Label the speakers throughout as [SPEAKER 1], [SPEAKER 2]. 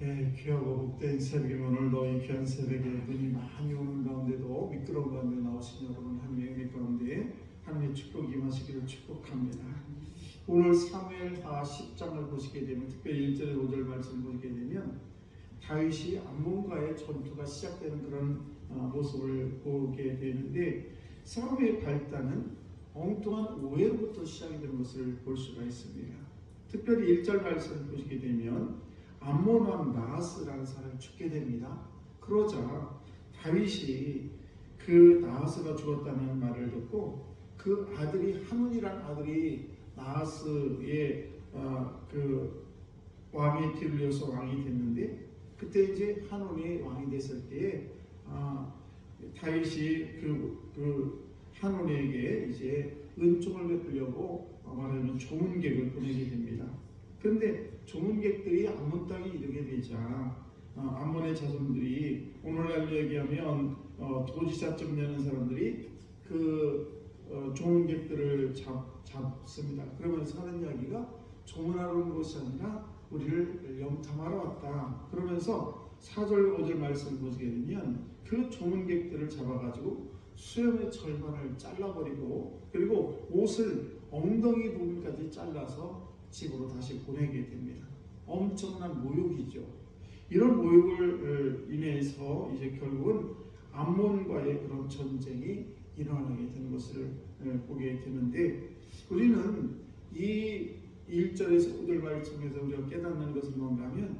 [SPEAKER 1] 귀하고 복된 새벽에 오늘도 이 귀한 새벽에 눈이 많이 오는 가운데도 미끄러운 가운데 나오신 여러분 하나님의 가운데 하나님의 축복이 임하시기를 축복합니다. 오늘 사무엘하 10장을 보시게 되면 특별히 1절 5절 말씀을 보시게 되면 다윗이 암몬과의 전투가 시작되는 그런 모습을 보게 되는데 사무의 발단은 엉뚱한 오해로부터 시작이 되는 것을 볼 수가 있습니다. 특별히 1절 말씀을 보시게 되면 암몬 왕 나하스라는 사람이 죽게 됩니다. 그러자 다윗이 그 나하스가 죽었다는 말을 듣고 그 아들이 하문이라는 아들이 나하스의 그 왕의 뒤를 이어서 왕이 됐는데 그때 이제 하논이 왕이 됐을 때에 다윗이 그 하논에게 이제 은총을 베풀려고 말하자면 조문객을 보내게 됩니다. 그런데 조문객들이 암몬 땅에 이르게 되자 암몬의 자손들이 오늘날 얘기하면 도지사쯤 되는 사람들이 그 조문객들을 잡습니다. 그러면서 하는 이야기가 조문하러 온 것이 아니라 우리를 염탐하러 왔다. 그러면서 4절 5절 말씀을 보시게 되면 그 조문객들을 잡아가지고 수염의 절반을 잘라버리고 그리고 옷을 엉덩이 부분까지 잘라서 집으로 다시 보내게 됩니다. 엄청난 모욕이죠. 이런 모욕을 인해서 이제 결국은 암몬과의 그런 전쟁이 일어나게 된 것을 보게 되는데 우리는 이 1절에서 5절 말씀에서 우리가 깨닫는 것은 뭔가 하면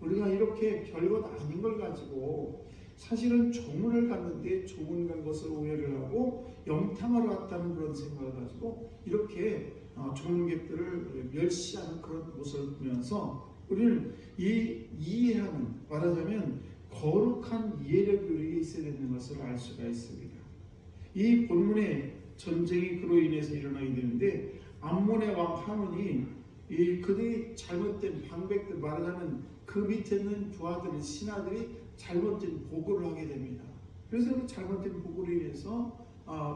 [SPEAKER 1] 우리가 이렇게 별것 아닌 걸 가지고 사실은 조문을 갔는데 조문 간 것을 오해를 하고 염탐하러 왔다는 그런 생각을 가지고 이렇게 조문객들을 멸시하는 그런 모습을 보면서 우리는 이해하는 말하자면 거룩한 이해력이 우리에게 있어야 되는 것을 알 수가 있습니다. 이 본문의 전쟁이 그로 인해서 일어나게 되는데 암몬의 왕 하논이 그들이 잘못된 방백들 말하자면 그 밑에 있는 부하들 신하들이 잘못된 보고를 하게 됩니다. 그래서 그 잘못된 보고를 인해서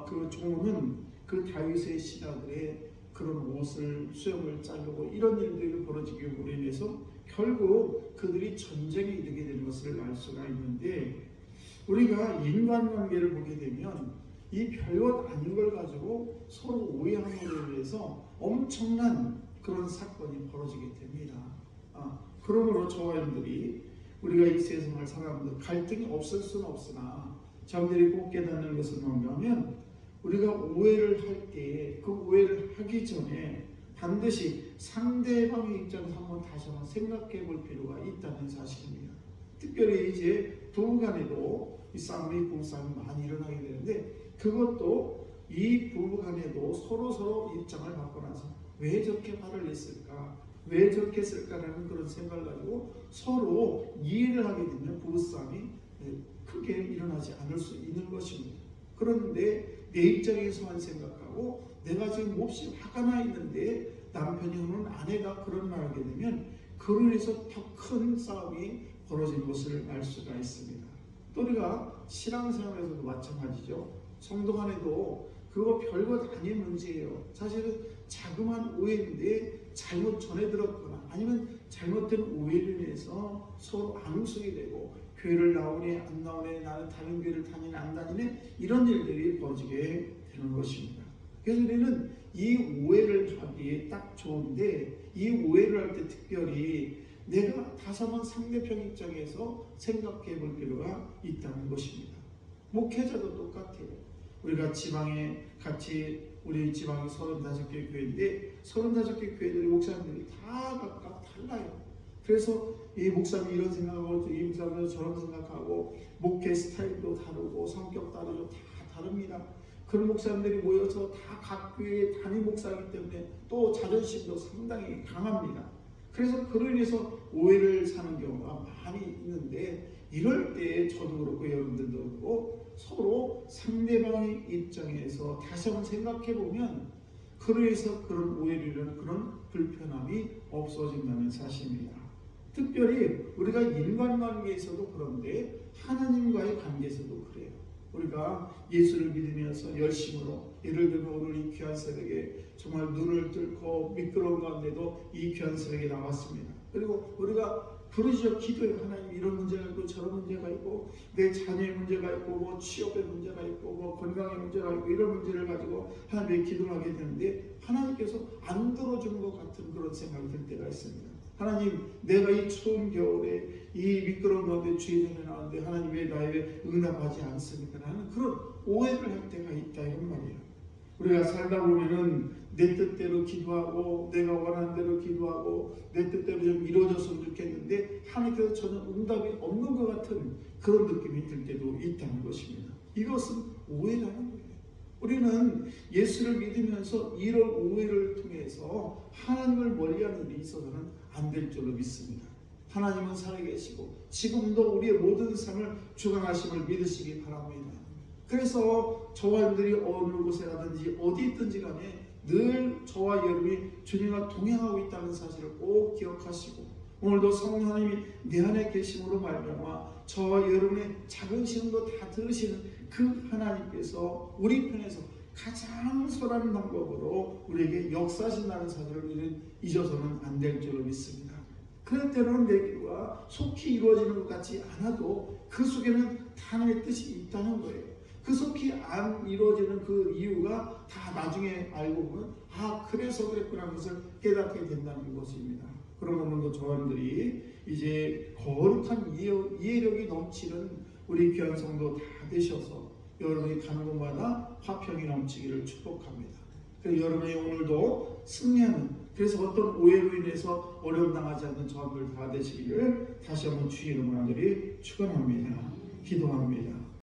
[SPEAKER 1] 그 종은 그 다윗의 신하들의 그런 옷을 수염을 자르고 이런 일들이 벌어지기로 인해서 결국 그들이 전쟁에 이르게 되는 것을 알 수가 있는데 우리가 인간관계를 보게 되면 이 별것 아닌 걸 가지고 서로 오해함으로 인해서 엄청난 그런 사건이 벌어지게 됩니다. 그러므로 저와 여러분들이 우리가 이 세상을 살아가면서 갈등이 없을 수는 없으나 저희들이 꼭 깨닫는 것은 뭔가 하면 우리가 오해를 할 때 그 오해를 하기 전에 반드시 상대방의 입장에서 한번 다시 한번 생각해 볼 필요가 있다는 사실입니다. 특별히 이제 부부간에도 이 싸움이 부부싸움이 많이 일어나게 되는데 그것도 이 부부간에도 서로 입장을 바꿔놔서 왜 저렇게 화를 냈을까? 왜 저렇게 했을까라는 그런 생각을 가지고 서로 이해를 하게 되면 부부싸움이 크게 일어나지 않을 수 있는 것입니다. 그런데 내 입장에서만 생각하고 내가 지금 몹시 화가 나 있는데 남편이 오는 아내가 그런 말을 하게 되면 그로 인해서 더 큰 싸움이 벌어진 것을 알 수가 있습니다. 또 우리가 신앙생활에서도 마찬가지죠. 성도 간에도 그거 별것 아닌 문제예요. 사실은 자그마한 오해인데 잘못 전해 들었거나 아니면 잘못된 오해를 인해서 서로 앙숙이 되고 교회를 나오네 안 나오네 나는 다른 교회를 다니네 안 다니네 이런 일들이 벌어지게 되는 것입니다. 그래서 우리는 이 오해를 하기에 딱 좋은데 이 오해를 할 때 특별히 내가 다시 한번 상대편 입장에서 생각해 볼 필요가 있다는 것입니다. 목회자도 똑같아요. 우리가 지방에 같이 우리 지방이 35개 교회인데 35개 교회들의 목사님들이 다 각각 달라요. 그래서 이 목사님이 이런 생각하고 이 목사님은 저런 생각하고 목회 스타일도 다르고 성격 다르고 다 다릅니다. 그런 목사님들이 모여서 다 각 교회의 단임 목사이기 때문에 또 자존심도 상당히 강합니다. 그래서 그로 인해서 오해를 사는 경우가 많이 있는데 이럴 때 저도 그렇고 여러분들도 그렇고 서로 상대방의 입장에서 다시 한번 생각해 보면 그로 인해서 그런 오해를 이루는 그런 불편함이 없어진다는 사실입니다. 특별히 우리가 인간관계에서도 그런데 하나님과의 관계에서도 그래요. 우리가 예수를 믿으면서 열심으로 예를 들면 오늘 이 귀한 새벽에 정말 눈을 뚫고 미끄러운 가운데도 이 귀한 새벽에 나왔습니다. 그리고 우리가 부르짖어 기도해요. 하나님 이런 문제가 있고 저런 문제가 있고 내 자녀의 문제가 있고 뭐 취업의 문제가 있고 뭐 건강의 문제가 있고 이런 문제를 가지고 하나님께 기도를 하게 되는데 하나님께서 안 들어주는 것 같은 그런 생각이 들 때가 있습니다. 하나님 내가 이 추운 겨울에 이 미끄러운 가운데 주의 전에 나왔는데 하나님 왜 나에게 응답하지 않습니까? 하는 그런 오해를 할 때가 있다 이런 말이에요. 우리가 살다 보면은 내 뜻대로 기도하고 내가 원하는 대로 기도하고 내 뜻대로 좀 이루어졌으면 좋겠는데 하나님께서 전혀 응답이 없는 것 같은 그런 느낌이 들 때도 있다는 것입니다. 이것은 오해라는 거예요. 우리는 예수를 믿으면서 이런 오해를 통해서 하나님을 멀리하는 일이 있어서는 안 될 줄로 믿습니다. 하나님은 살아계시고 지금도 우리의 모든 삶을 주관하심을 믿으시기 바랍니다. 그래서 저와 여러분들이 어느 곳에 가든지 어디 있든지 간에 늘 저와 여러분이 주님과 동행하고 있다는 사실을 꼭 기억하시고 오늘도 성령 하나님이 내 안에 계심으로 말미암아 저와 여러분의 작은 시름도 다 들으시는 그 하나님께서 우리 편에서 가장 선한 방법으로 우리에게 역사하신다는 사실을 우리는 잊어서는 안 될 줄로 믿습니다. 그럴 때로는 내 기도가 속히 이루어지는 것 같지 않아도 그 속에는 하나님의 뜻이 있다는 거예요. 그 속히 안 이루어지는 그 이유가 다 나중에 알고 보면 그래서 그랬구나 하는 것을 깨닫게 된다는 것입니다. 그런 오늘도 저원들이 이제 거룩한 이해력이 넘치는 우리 귀한 성도 다 되셔서 여러분이 가는 곳마다 화평이 넘치기를 축복합니다. 그래서 여러분이 오늘도 승리하는 그래서 어떤 오해로 인해서 어려움 당하지 않는 저들 다 되시기를 다시 한번 주의 이름으로 축원합니다. 기도합니다.